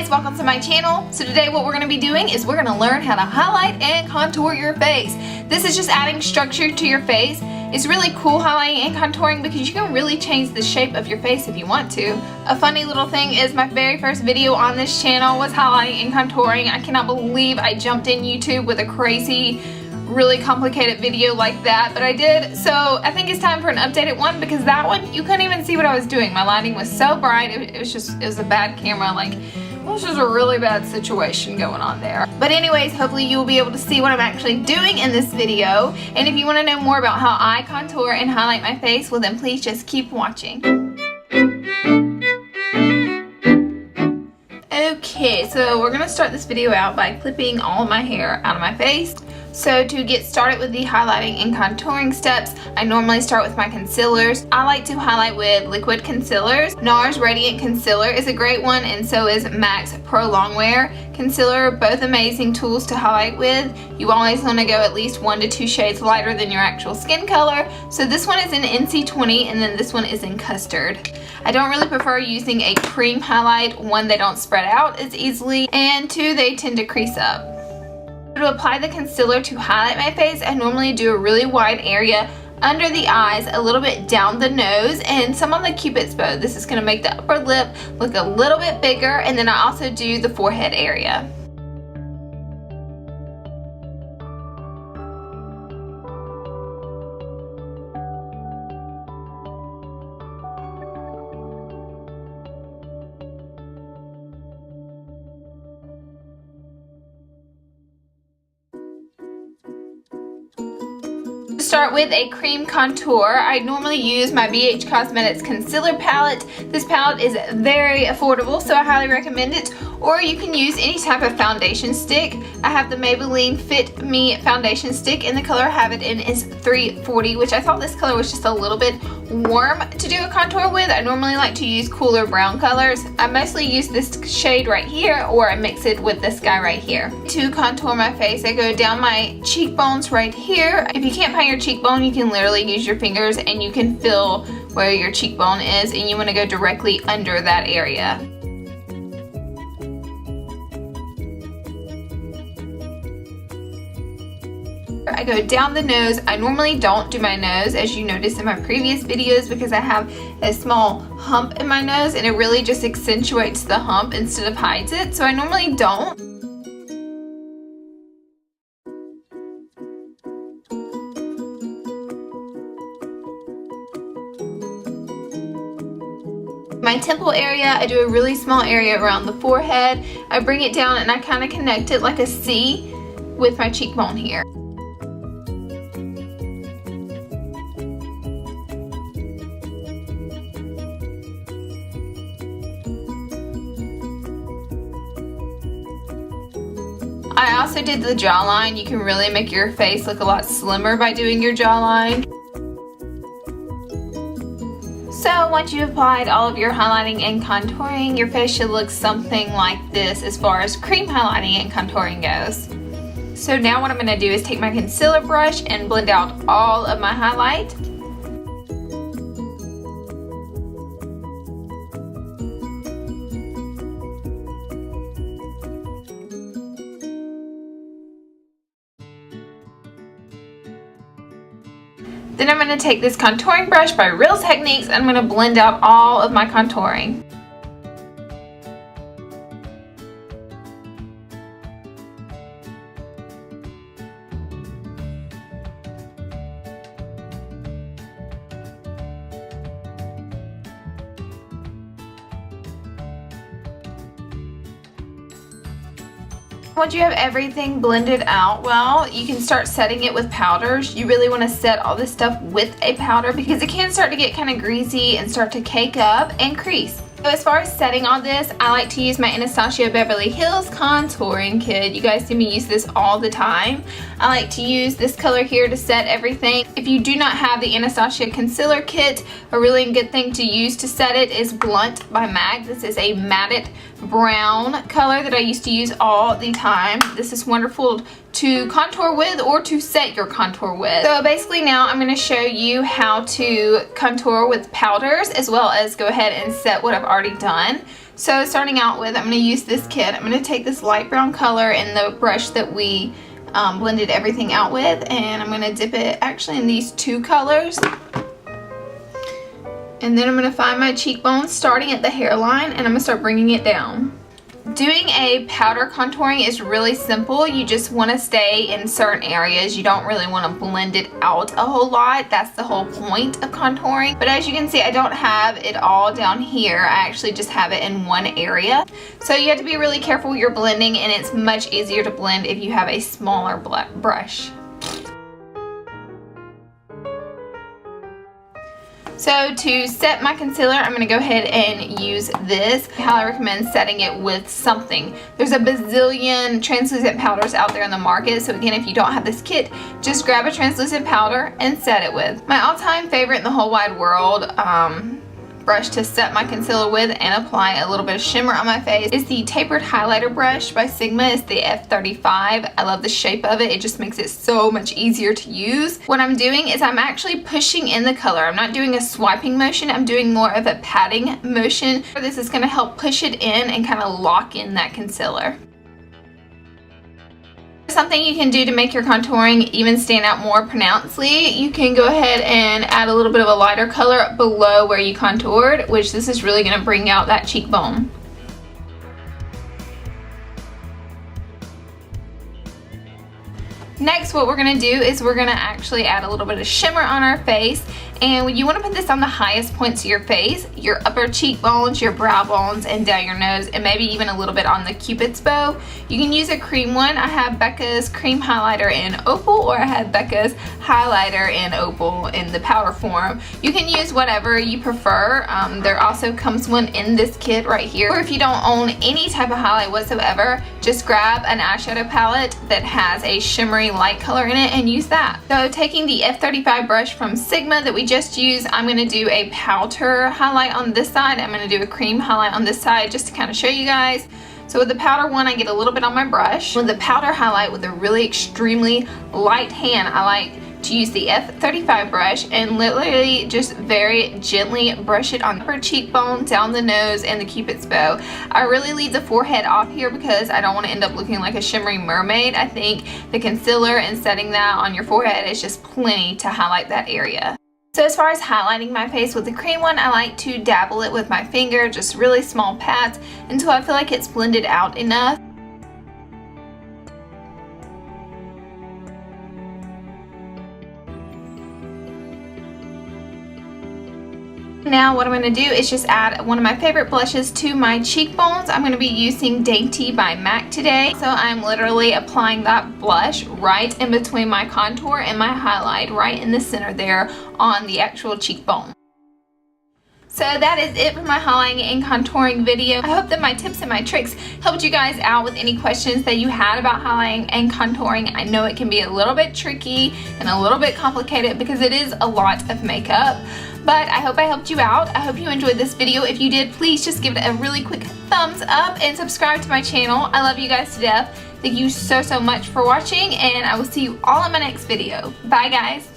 guys, welcome to my channel. So today what we're going to be doing is we're going to learn how to highlight and contour your face. This is just adding structure to your face. It's really cool highlighting and contouring because you can really change the shape of your face if you want to. A funny little thing is my very first video on this channel was highlighting and contouring. I cannot believe I jumped in YouTube with a crazy, really complicated video like that, but I did. So I think it's time for an updated one because that one you couldn't even see what I was doing. My lighting was so bright. It was a bad camera. Like, it was just a really bad situation going on there. But anyways, hopefully you will be able to see what I'm actually doing in this video. And if you want to know more about how I contour and highlight my face, well then please just keep watching. Okay, so we're gonna start this video out by clipping all of my hair out of my face. So to get started with the highlighting and contouring steps, I normally start with my concealers. I like to highlight with liquid concealers. NARS Radiant Concealer is a great one, and so is MAC's Pro Longwear Concealer. Both amazing tools to highlight with. You always want to go at least 1 to 2 shades lighter than your actual skin color. So this one is in NC20 and then this one is in Custard. I don't really prefer using a cream highlight. One, they don't spread out as easily, and two, they tend to crease up. To apply the concealer to highlight my face, I normally do a really wide area under the eyes, a little bit down the nose, and some on the cupid's bow. This is going to make the upper lip look a little bit bigger, and then I also do the forehead area. Start with a cream contour. I normally use my BH Cosmetics concealer palette. This palette is very affordable, so I highly recommend it. Or you can use any type of foundation stick. I have the Maybelline Fit Me foundation stick, and the color I have it in is 340, which I thought this color was just a little bit warm to do a contour with. I normally like to use cooler brown colors. I mostly use this shade right here, or I mix it with this guy right here. To contour my face, I go down my cheekbones right here. If you can't find your cheekbone, you can literally use your fingers and you can feel where your cheekbone is, and you want to go directly under that area. I go down the nose. I normally don't do my nose, as you noticed in my previous videos, because I have a small hump in my nose and it really just accentuates the hump instead of hides it, so I normally don't. My temple area, I do a really small area around the forehead. I bring it down and I kind of connect it like a C with my cheekbone here. I also did the jawline. You can really make your face look a lot slimmer by doing your jawline. So once you've applied all of your highlighting and contouring, your face should look something like this as far as cream highlighting and contouring goes. So now what I'm going to do is take my concealer brush and blend out all of my highlight. Then I'm going to take this contouring brush by Real Techniques and I'm going to blend out all of my contouring. Once you have everything blended out well, you can start setting it with powders. You really want to set all this stuff with a powder because it can start to get kind of greasy and start to cake up and crease. So as far as setting all this, I like to use my Anastasia Beverly Hills contouring kit. You guys see me use this all the time. I like to use this color here to set everything. If you do not have the Anastasia concealer kit, a really good thing to use to set it is Blunt by MAC. This is a matted brown color that I used to use all the time. This is wonderful to contour with or to set your contour with. So basically now I'm going to show you how to contour with powders as well as go ahead and set what I've already done. So starting out with, I'm going to use this kit. I'm going to take this light brown color in the brush that we blended everything out with, and I'm going to dip it actually in these two colors. And then I'm going to find my cheekbones starting at the hairline, and I'm going to start bringing it down. Doing a powder contouring is really simple. You just want to stay in certain areas. You don't really want to blend it out a whole lot. That's the whole point of contouring. But as you can see, I don't have it all down here. I actually just have it in one area. So you have to be really careful with your blending, and it's much easier to blend if you have a smaller brush. So to set my concealer, I'm going to go ahead and use this. I highly recommend setting it with something. There's a bazillion translucent powders out there in the market. So again, if you don't have this kit, just grab a translucent powder and set it with. My all-time favorite in the whole wide world brush to set my concealer with and apply a little bit of shimmer on my face is the tapered highlighter brush by Sigma. It's the F35. I love the shape of it. It just makes it so much easier to use. What I'm doing is I'm actually pushing in the color. I'm not doing a swiping motion. I'm doing more of a patting motion. This is going to help push it in and kind of lock in that concealer. Something you can do to make your contouring even stand out more pronouncedly, you can go ahead and add a little bit of a lighter color below where you contoured, which this is really going to bring out that cheekbone. Next, what we're going to do is we're going to actually add a little bit of shimmer on our face, and you want to put this on the highest points of your face, your upper cheekbones, your brow bones, and down your nose, and maybe even a little bit on the cupid's bow. You can use a cream one. I have Becca's cream highlighter in opal, or I have Becca's highlighter in opal in the powder form. You can use whatever you prefer. There also comes one in this kit right here. Or if you don't own any type of highlight whatsoever, just grab an eyeshadow palette that has a shimmery light color in it and use that. So taking the F35 brush from Sigma that we just used, I'm going to do a powder highlight on this side. I'm going to do a cream highlight on this side just to kind of show you guys. So with the powder one, I get a little bit on my brush. With the powder highlight with a really extremely light hand, I like to use the F35 brush and literally just very gently brush it on the upper cheekbone, down the nose, and the cupid's bow. I really leave the forehead off here because I don't want to end up looking like a shimmery mermaid. I think the concealer and setting that on your forehead is just plenty to highlight that area. So as far as highlighting my face with the cream one, I like to dabble it with my finger, just really small pats until I feel like it's blended out enough. Now what I'm going to do is just add one of my favorite blushes to my cheekbones. I'm going to be using Dainty by MAC today. So I'm literally applying that blush right in between my contour and my highlight, right in the center there on the actual cheekbone. So that is it for my highlighting and contouring video. I hope that my tips and my tricks helped you guys out with any questions that you had about highlighting and contouring. I know it can be a little bit tricky and a little bit complicated because it is a lot of makeup. But I hope I helped you out. I hope you enjoyed this video. If you did, please just give it a really quick thumbs up and subscribe to my channel. I love you guys to death. Thank you so much for watching, and I will see you all in my next video. Bye guys.